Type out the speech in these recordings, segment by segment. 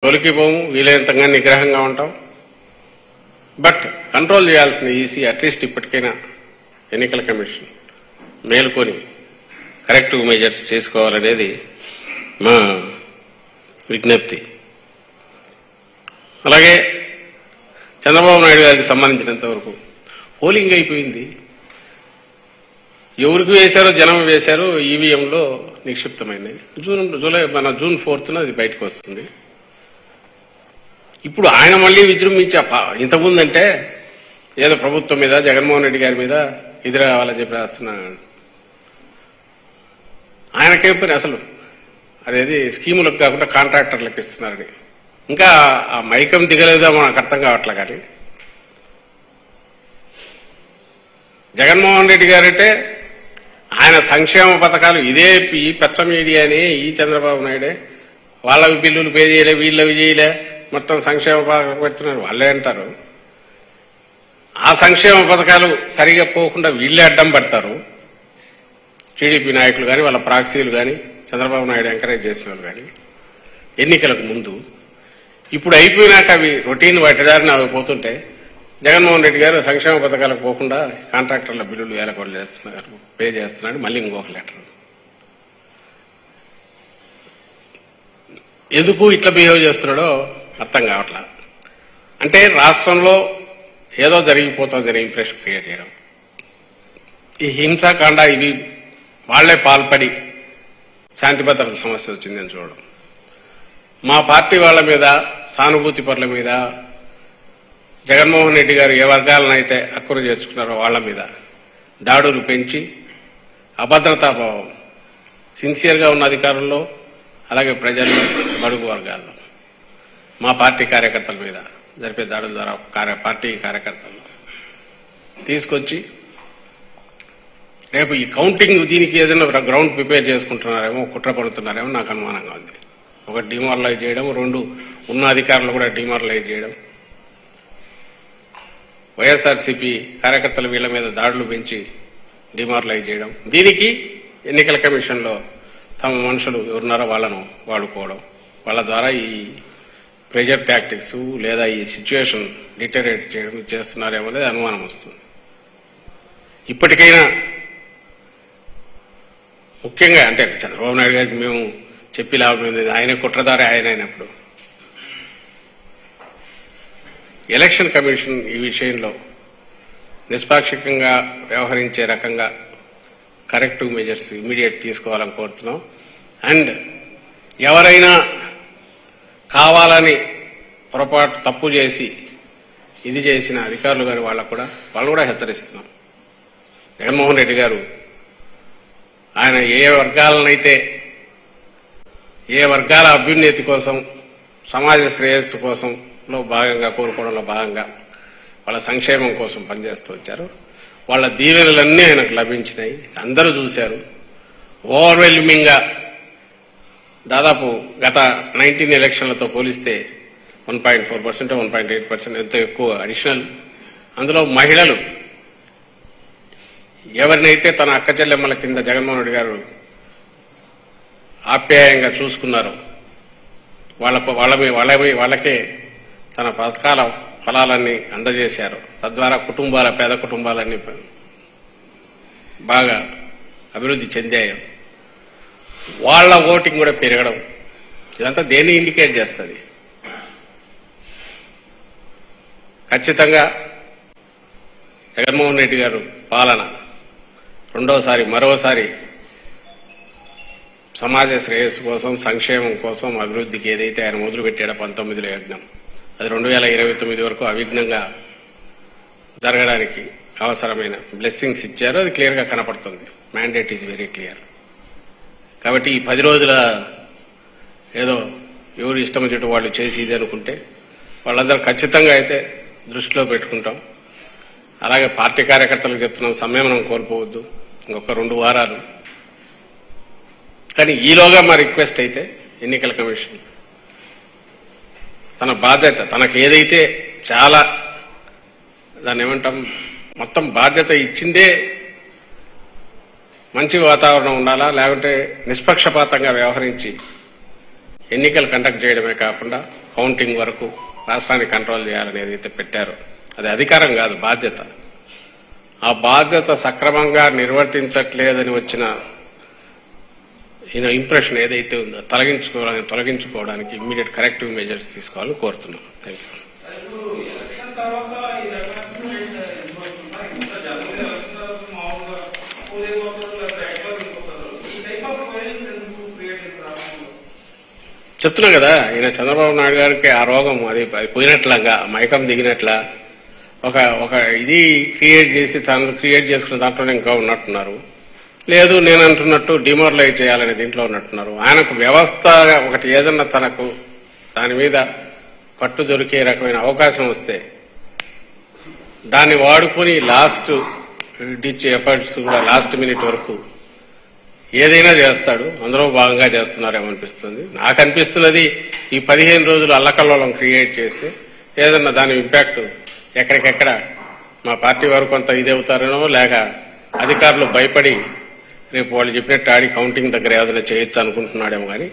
జోలికి పోము, వీలైనంతగా నిగ్రహంగా ఉంటాం. బట్ కంట్రోల్ చేయాల్సిన ఈసీ అట్లీస్ట్ ఇప్పటికైనా ఎన్నికల కమిషన్ మేలుకొని కరెక్టివ్ మెజర్స్ చేసుకోవాలనేది మా విజ్ఞప్తి. అలాగే చంద్రబాబు నాయుడు గారికి సంబంధించినంత వరకు పోలింగ్ అయిపోయింది. ఎవరికి వేశారో జనం వేశారో ఈవీఎంలో నిక్షిప్తమైనవి. జూన్ 4న అది బయటకు వస్తుంది. ఇప్పుడు ఆయన మళ్లీ విజృంభించి ఇంతకుముందు అంటే ఏదో ప్రభుత్వం మీద జగన్మోహన్ రెడ్డి గారి మీద ఎదురు రావాలని చెప్పి రాస్తున్నాడు. ఆయనకేం పని అసలు అదేది స్కీములకు కాకుండా కాంట్రాక్టర్లకు ఇస్తున్నారని. ఇంకా ఆ మైకం దిగలేదో మనకు అర్థం కావట్లే. కానీ జగన్మోహన్ రెడ్డి గారంటే ఆయన సంక్షేమ పథకాలు ఇదే ఈ పెచ్చ మీడియానే, ఈ చంద్రబాబు నాయుడే వాళ్ళ బిల్లులు పే చేయలే, వీళ్ళవి చేయలే, మొత్తం సంక్షేమ పథకాలు పెడుతున్నారు వాళ్ళే అంటారు. ఆ సంక్షేమ పథకాలు సరిగా పోకుండా వీళ్ళే అడ్డం పడతారు. టీడీపీ నాయకులు కానీ వాళ్ళ ప్రాక్సీలు కానీ చంద్రబాబు నాయుడు ఎంకరేజ్ చేసిన వాళ్ళు కానీ ఎన్నికలకు ముందు. ఇప్పుడు అయిపోయినాక అవి రొటీన్ వాటి దారిని అవి పోతుంటే జగన్మోహన్ రెడ్డి గారు సంక్షేమ పథకాలకు పోకుండా కాంట్రాక్టర్ల బిల్లులు ఏలకోట్లు చేస్తున్నారు, పే చేస్తున్నాడు. మళ్ళీ ఇంకొక లెటర్. ఎందుకు ఇట్లా బిహేవ్ చేస్తున్నాడో అర్థం కావట్లా. అంటే రాష్ట్రంలో ఏదో జరిగిపోతుందని ఇంప్రెషన్ క్రియేట్ చేయడం, ఈ హింసాకాండ ఇవి వాళ్లే పాల్పడి శాంతి భద్రత సమస్య వచ్చిందని చూడడం, మా పార్టీ వాళ్ళ మీద సానుభూతి పరుల మీద జగన్మోహన్ రెడ్డి గారు ఏ వర్గాలనైతే అక్కురు చేర్చుకున్నారో వాళ్ల మీద దాడులు పెంచి అభద్రతాభావం సిన్సియర్గా ఉన్న అధికారుల్లో అలాగే ప్రజల్లో బడుగు వర్గాల్లో మా పార్టీ కార్యకర్తల మీద జరిపే దాడుల ద్వారా పార్టీ కార్యకర్తలు తీసుకొచ్చి రేపు ఈ కౌంటింగ్ దీనికి ఏదైనా గ్రౌండ్ ప్రిపేర్ చేసుకుంటున్నారేమో, కుట్ర పడుతున్నారేమో నాకు అనుమానంగా ఉంది. ఒకటి డిమారలైజ్ చేయడం, 2 ఉన్న అధికారులు కూడా డిమారలైజ్ చేయడం, వైఎస్ఆర్సీపీ కార్యకర్తలు వీళ్ల మీద దాడులు పెంచి డిమారలైజ్ చేయడం, దీనికి ఎన్నికల కమిషన్లో తమ మనుషులు ఎవరున్నారో వాళ్ళను వాడుకోవడం, వాళ్ళ ద్వారా ఈ ప్రెజర్ టాక్టిక్స్ లేదా ఈ సిచ్యువేషన్ డిటరేట్ చేయడం చేస్తున్నారేమో అనేది అనుమానం వస్తుంది. ఇప్పటికైనా ముఖ్యంగా అంటే చంద్రబాబు నాయుడు గారికి మేము చెప్పి లాభం ఏంది, ఆయన కుట్రదారే ఆయన అయినప్పుడు ఎలక్షన్ కమిషన్ ఈ విషయంలో నిష్పాక్షికంగా వ్యవహరించే రకంగా కరెక్టివ్ మెజర్స్ ఇమీడియట్ తీసుకోవాలని కోరుతున్నాం. అండ్ ఎవరైనా కావాలని పొరపాటు తప్పు చేసి ఇది చేసిన అధికారులు గారి వాళ్ళు కూడా హెచ్చరిస్తున్నాం. జగన్మోహన్ రెడ్డి గారు ఆయన ఏ వర్గాల అభ్యున్నతి కోసం, సమాజ శ్రేయస్సు కోసంలో భాగంగా కోరుకోవడంలో భాగంగా వాళ్ళ సంక్షేమం కోసం పనిచేస్తూ వచ్చారు. వాళ్ళ దీవెనలన్నీ ఆయనకు లభించినాయి, అందరూ చూశారు. ఓవర్వెల్మింగ్ గా దాదాపు గత 19 ఎలక్షన్లతో పోలిస్తే 1.4%, 1.8% ఎంతో ఎక్కువ అడిషనల్. అందులో మహిళలు ఎవరినైతే తన అక్క చెల్లెమ్మల కింద జగన్మోహన్ రెడ్డి గారు ఆప్యాయంగా చూసుకున్నారో వాళ్ళకే తన పథకాల ఫలాలన్నీ అందజేశారు. తద్వారా పేద కుటుంబాలన్నీ బాగా అభివృద్ధి చెందాయి. వాళ్ళ ఓటింగ్ కూడా పెరగడం, ఇదంతా దేన్ని ఇండికేట్ చేస్తుంది? ఖచ్చితంగా జగన్మోహన్ రెడ్డి గారు పాలన మరోసారి సమాజ శ్రేయస్సు కోసం, సంక్షేమం కోసం, అభివృద్ధికి ఏదైతే ఆయన మొదలుపెట్టాడో 19లో యజ్ఞం, అది 2029 వరకు అవిఘ్నంగా జరగడానికి అవసరమైన బ్లెస్సింగ్స్ ఇచ్చారు. అది క్లియర్గా కనపడుతుంది. Mandate is very clear. కాబట్టి ఈ 10 రోజుల ఏదో ఎవరు ఇష్టం చెట్టు వాళ్ళు చేసి ఇది అనుకుంటే వాళ్ళందరూ ఖచ్చితంగా అయితే దృష్టిలో పెట్టుకుంటాం. అలాగే పార్టీ కార్యకర్తలకు చెప్తున్నాం, సంయమనం కోల్పోవద్దు, ఇంకొక 2 వారాలు. కానీ ఈలోగా మా రిక్వెస్ట్ అయితే ఎన్నికల కమిషన్ తన బాధ్యత, తనకు ఏదైతే చాలా దాన్ని ఏమంటాం, మొత్తం బాధ్యత ఇచ్చిందే మంచి వాతావరణం ఉండాలా, లేకుంటే నిష్పక్షపాతంగా వ్యవహరించి ఎన్నికలు కండక్ట్ చేయడమే కాకుండా కౌంటింగ్ వరకు రాష్ట్రాన్ని కంట్రోల్ చేయాలని ఏదైతే పెట్టారో అది అధికారం కాదు, బాధ్యత. ఆ బాధ్యత సక్రమంగా నిర్వర్తించట్లేదని వచ్చిన ఇంప్రెషన్ ఏదైతే ఉందో తొలగించుకోవడానికి ఇమ్మీడియట్ కరెక్టివ్ మెజర్స్ తీసుకోవాలని కోరుతున్నాం. Thank you. చెప్తున్నా కదా, ఈయన చంద్రబాబు నాయుడు గారికి ఆ రోగం అది పోయినట్లంగా మైకం దిగినట్ల ఒక ఇది క్రియేట్ చేసి తను క్రియేట్ చేసుకున్న దాంట్లోనే ఇంకా ఉన్నట్టున్నారు. లేదు నేను అంటున్నట్టు డిమోరలైజ్ చేయాలనే దీంట్లో ఉన్నట్టున్నారు. ఆయనకు వ్యవస్థ ఒకటి ఏదన్నా తనకు దాని మీద పట్టు దొరికే రకమైన అవకాశం వస్తే దాన్ని వాడుకొని లాస్ట్ డిచ్ ఎఫర్ట్స్ కూడా లాస్ట్ మినిట్ వరకు ఏదైనా చేస్తాడు. అందులో భాగంగా చేస్తున్నారేమో అనిపిస్తుంది. నాకు అనిపిస్తున్నది ఈ 15 రోజులు అల్లకల్లోలం క్రియేట్ చేస్తే ఏదన్నా దాని ఇంపాక్ట్ ఎక్కడికెక్కడ మా పార్టీ వారు కొంత ఇదవుతారనో, లేక అధికారులు భయపడి రేపు వాళ్ళు చెప్పినట్టు ఆడి కౌంటింగ్ దగ్గర ఏదైనా చేయొచ్చు అనుకుంటున్నాడేమో. కానీ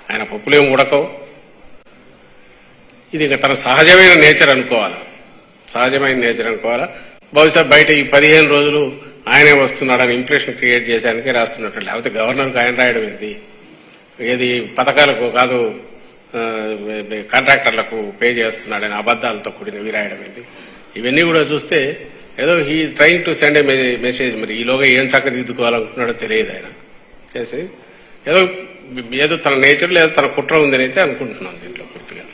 ఆయన పప్పులేం ఉడకవు. ఇది ఇంకా తన సహజమైన నేచర్ అనుకోవాలా, బహుశా బయట ఈ 15 రోజులు ఆయనే వస్తున్నాడని ఇంప్రెషన్ క్రియేట్ చేసేందుకే రాస్తున్నట్టు. లేకపోతే గవర్నర్కు ఆయన రాయడం ఏంది? ఏది పథకాలకు కాదు కాంట్రాక్టర్లకు పే చేస్తున్నాడని అబద్దాలతో కూడినవి రాయడం ఏంది? ఇవన్నీ కూడా చూస్తే ఏదో he is trying to send a message. మరి ఈలోగా ఏం చక్కదిద్దుకోవాలనుకుంటున్నాడో తెలియదు ఆయన చేసి. ఏదో తన నేచర్ లేదా తన కుట్ర ఉందని అయితే అనుకుంటున్నాను దీంట్లో పూర్తిగా.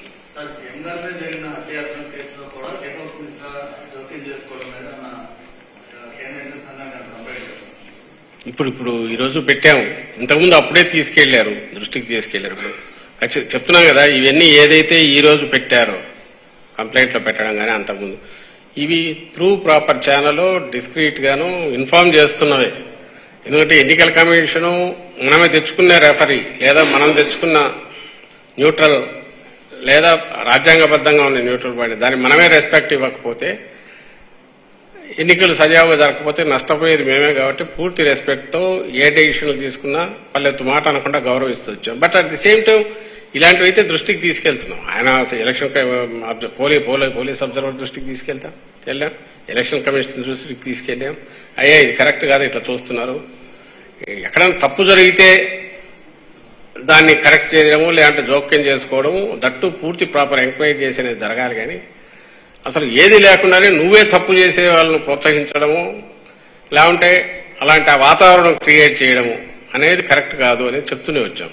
ఇప్పుడు ఈరోజు పెట్టాము, ఇంతకుముందు అప్పుడే దృష్టికి తీసుకెళ్లారు. ఇప్పుడు చెప్తున్నాం కదా, ఇవన్నీ ఏదైతే ఈ రోజు పెట్టారో కంప్లైంట్లో పెట్టడం కానీ అంతకుముందు ఇవి త్రూ ప్రాపర్ ఛానల్ డిస్క్రీట్ గాను ఇన్ఫార్మ్ చేస్తున్నవే. ఎందుకంటే ఎన్నికల కమిషను మనమే తెచ్చుకున్న రెఫరీ లేదా మనం తెచ్చుకున్న న్యూట్రల్ లేదా రాజ్యాంగబద్ధంగా ఉన్న న్యూట్రల్ బాడీ దాన్ని మనమే రెస్పెక్ట్ ఇవ్వకపోతే, ఎన్నికలు సజావుగా జరగకపోతే నష్టపోయేది మేమే. కాబట్టి పూర్తి రెస్పెక్ట్తో ఏ డెసిషన్లు తీసుకున్నా పల్లెత్తు మాట అనకుండా గౌరవిస్తూ వచ్చాం. But at the same time ఇలాంటివి అయితే దృష్టికి తీసుకెళ్తున్నాం. ఆయన ఎలక్షన్ పోలీస్ అబ్జర్వర్ దృష్టికి వెళ్ళాం, ఎలక్షన్ కమిషన్ దృష్టికి తీసుకెళ్ళాం. అయ్యా ఇది కరెక్ట్ కాదు, ఇట్లా చూస్తున్నారు. ఎక్కడైనా తప్పు జరిగితే దాన్ని కరెక్ట్ చేయడము, లేదంటే జోక్యం చేసుకోవడము, దట్టు పూర్తి ప్రాపర్ ఎంక్వైరీ చేసేది జరగాలి. కానీ అసలు ఏది లేకుండానే నువ్వే తప్పు చేసే వాళ్ళను ప్రోత్సహించడము, లేకుంటే అలాంటి ఆ వాతావరణం క్రియేట్ చేయడము అనేది కరెక్ట్ కాదు అనేది చెప్తూనే వచ్చాం.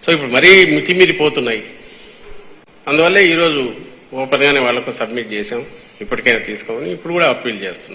సో ఇప్పుడు మరీ మితిమీరిపోతున్నాయి. అందువల్లే ఈరోజు ఓపెన్గానే వాళ్లకు సబ్మిట్ చేశాం. ఇప్పటికైనా తీసుకోమని ఇప్పుడు కూడా అప్పీల్ చేస్తున్నాం.